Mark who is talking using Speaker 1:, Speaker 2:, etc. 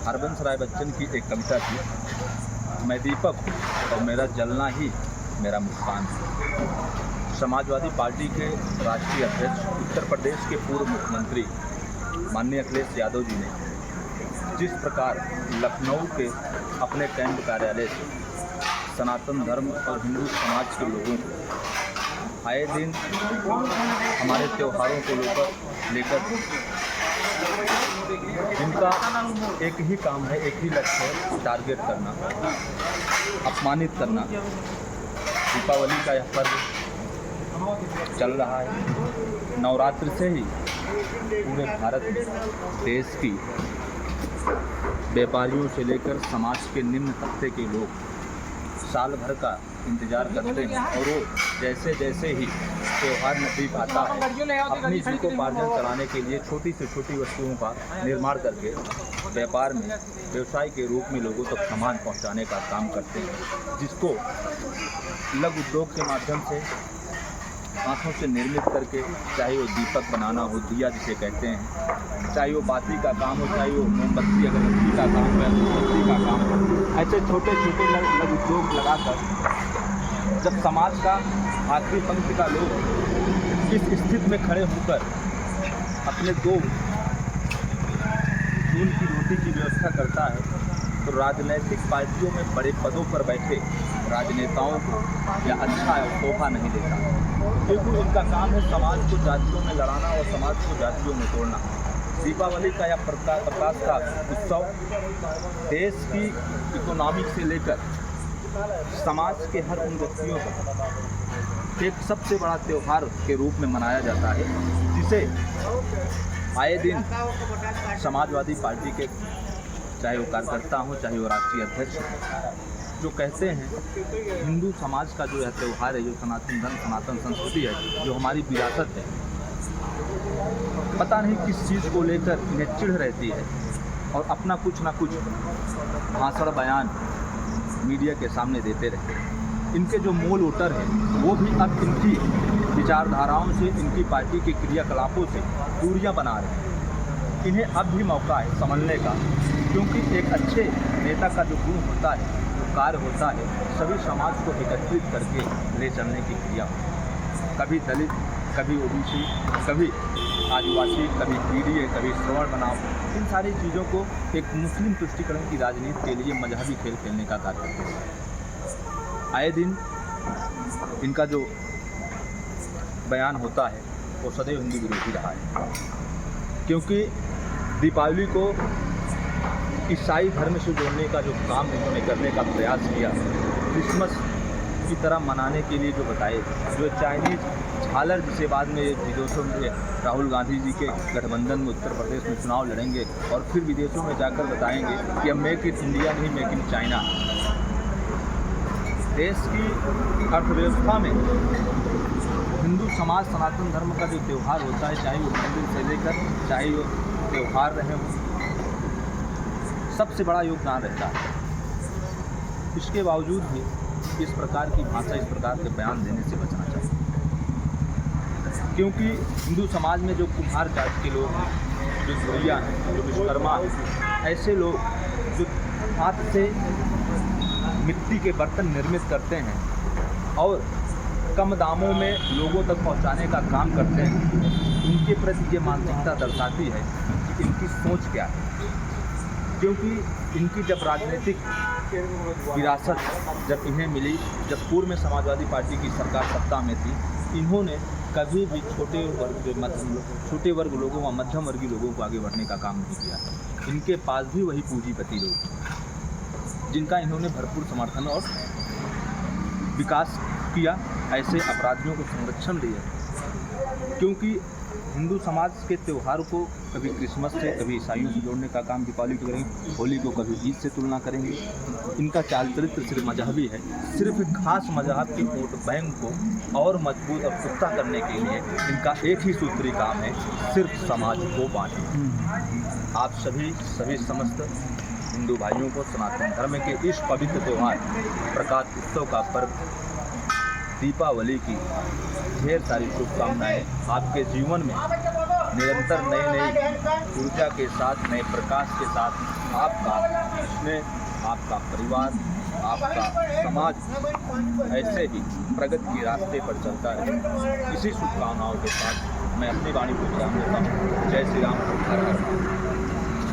Speaker 1: हरबंस राय बच्चन की एक कविता थी, मैं दीपक और मेरा जलना ही मेरा मुस्कान है। समाजवादी पार्टी के राष्ट्रीय अध्यक्ष, उत्तर प्रदेश के पूर्व मुख्यमंत्री माननीय अखिलेश यादव जी ने जिस प्रकार लखनऊ के अपने कैंप कार्यालय से सनातन धर्म और हिंदू समाज के लोगों को आए दिन हमारे त्योहारों को लेकर जिनका एक ही काम है, एक ही लक्ष्य है, टारगेट करना, अपमानित करना। दीपावली का यह पर्व चल रहा है। नवरात्र से ही पूरे भारत में देश की व्यापारियों से लेकर समाज के निम्न तबके के लोग साल भर का इंतजार करते हैं और वो जैसे जैसे ही त्यौहार नज़दीक आता है, अपनी जीविकोपार्जन चलाने के लिए छोटी से छोटी वस्तुओं का निर्माण करके व्यापार में, व्यवसाय के रूप में लोगों तक सामान पहुंचाने का काम करते हैं, जिसको लघु उद्योग के माध्यम से हाथों से निर्मित करके, चाहे वो दीपक बनाना हो, दिया जिसे कहते हैं, चाहे वो बाती का काम हो, चाहे वो मोमबत्ती अगरबत्ती का काम हो, मोमबत्ती का काम हो, ऐसे छोटे छोटे लघु उद्योग लगाकर जब समाज का आखिरी पंक्ति का लोग इस स्थिति में खड़े होकर अपने दो खून की रोटी की व्यवस्था करता है, तो राजनीतिक पार्टियों में बड़े पदों पर बैठे राजनेताओं को या अच्छा तोहफा नहीं देता, क्योंकि उनका काम है समाज को जातियों में लड़ाना और समाज को जातियों में तोड़ना। दीपावली का यह प्रकाश का उत्सव देश की इकोनॉमी से लेकर समाज के हर उन व्यक्तियों को एक सबसे बड़ा त्यौहार के रूप में मनाया जाता है, जिसे आए दिन समाजवादी पार्टी के चाहे वो कार्यकर्ता हों, चाहे वो राष्ट्रीय अध्यक्ष जो कहते हैं हिंदू समाज का जो यह त्यौहार है, जो सनातन धर्म, सनातन संस्कृति है, जो हमारी विरासत है, पता नहीं किस चीज़ को लेकर इन्हें चिढ़ रहती है और अपना कुछ ना कुछ भाषण बयान मीडिया के सामने देते रहते हैं। इनके जो मूल वोटर हैं वो भी अब इनकी विचारधाराओं से, इनकी पार्टी के क्रियाकलापों से दूरियां बना रहे हैं। इन्हें अब भी मौका है समझने का, क्योंकि एक अच्छे नेता का जो गुण होता है, जो कार्य होता है, सभी समाज को एकत्रित करके ले चलने की क्रिया। कभी दलित, कभी ओबीसी, कभी आदिवासी, कभी पीडीए, कभी श्रवण बनाओ, इन सारी चीज़ों को एक मुस्लिम तुष्टीकरण की राजनीति के लिए मजहबी खेल खेलने का कार्य करते हैं। आए दिन इनका जो बयान होता है वो सदैव हिंदू विरोधी रहा है, क्योंकि दीपावली को ईसाई धर्म से जोड़ने का जो काम इन्होंने करने का प्रयास किया, क्रिसमस की तरह मनाने के लिए जो बताए, जो चाइनीज झालर जिसे बाद में विदेशों में राहुल गांधी जी के गठबंधन में उत्तर प्रदेश में चुनाव लड़ेंगे और फिर विदेशों में जाकर बताएंगे कि अब मेक इन इंडिया नहीं, मेक इन चाइना। देश की अर्थव्यवस्था में हिंदू समाज, सनातन धर्म का जो त्यौहार होता है, चाहे वो मंदिर से लेकर चाहे वो त्यौहार रहे हों, सबसे बड़ा योगदान रहता है। इसके बावजूद भी इस प्रकार की भाषा, इस प्रकार के बयान देने से बचना चाहिए, क्योंकि हिंदू समाज में जो कुम्हार जाति के लोग हैं, जो धुरिया हैं, जो विश्वकर्मा हैं, ऐसे लोग जो हाथ से मिट्टी के बर्तन निर्मित करते हैं और कम दामों में लोगों तक पहुंचाने का काम करते हैं, उनके प्रति ये मानसिकता दर्शाती है कि इनकी सोच क्या है। क्योंकि इनकी जब राजनीतिक विरासत जब इन्हें मिली, जब पूर्व में समाजवादी पार्टी की सरकार सत्ता में थी, इन्होंने कभी भी छोटे वर्ग लोगों व मध्यम वर्गीय लोगों को आगे बढ़ने का काम नहीं किया। इनके पास भी वही पूंजीपति लोग जिनका इन्होंने भरपूर समर्थन और विकास किया, ऐसे अपराधियों को संरक्षण दिया। क्योंकि हिंदू समाज के त्यौहार को कभी क्रिसमस से, कभी ईसाइयों से जोड़ने का काम दीपावली को करेंगे, होली को कभी ईद से तुलना करेंगे। इनका चाल चरित्र सिर्फ मजहबी है, सिर्फ एक खास मजहब के वोट बैंक को और मजबूत और पुख्ता करने के लिए इनका एक ही सूत्री काम है, सिर्फ समाज को बांटना। आप सभी समस्त हिंदू भाइयों को सनातन धर्म के इस पवित्र त्यौहार प्रकाश उत्सव का पर्व दीपावली की ढेर सारी शुभकामनाएं आपके जीवन में निरंतर नई नई ऊर्जा के साथ, नए प्रकाश के साथ आपका स्नेह, आपका परिवार, आपका समाज ऐसे ही प्रगति के रास्ते पर चलता रहे। इसी शुभकामनाओं के साथ मैं अपनी वाणी को विराम देता हूँ। जय श्री राम। हर हर महादेव।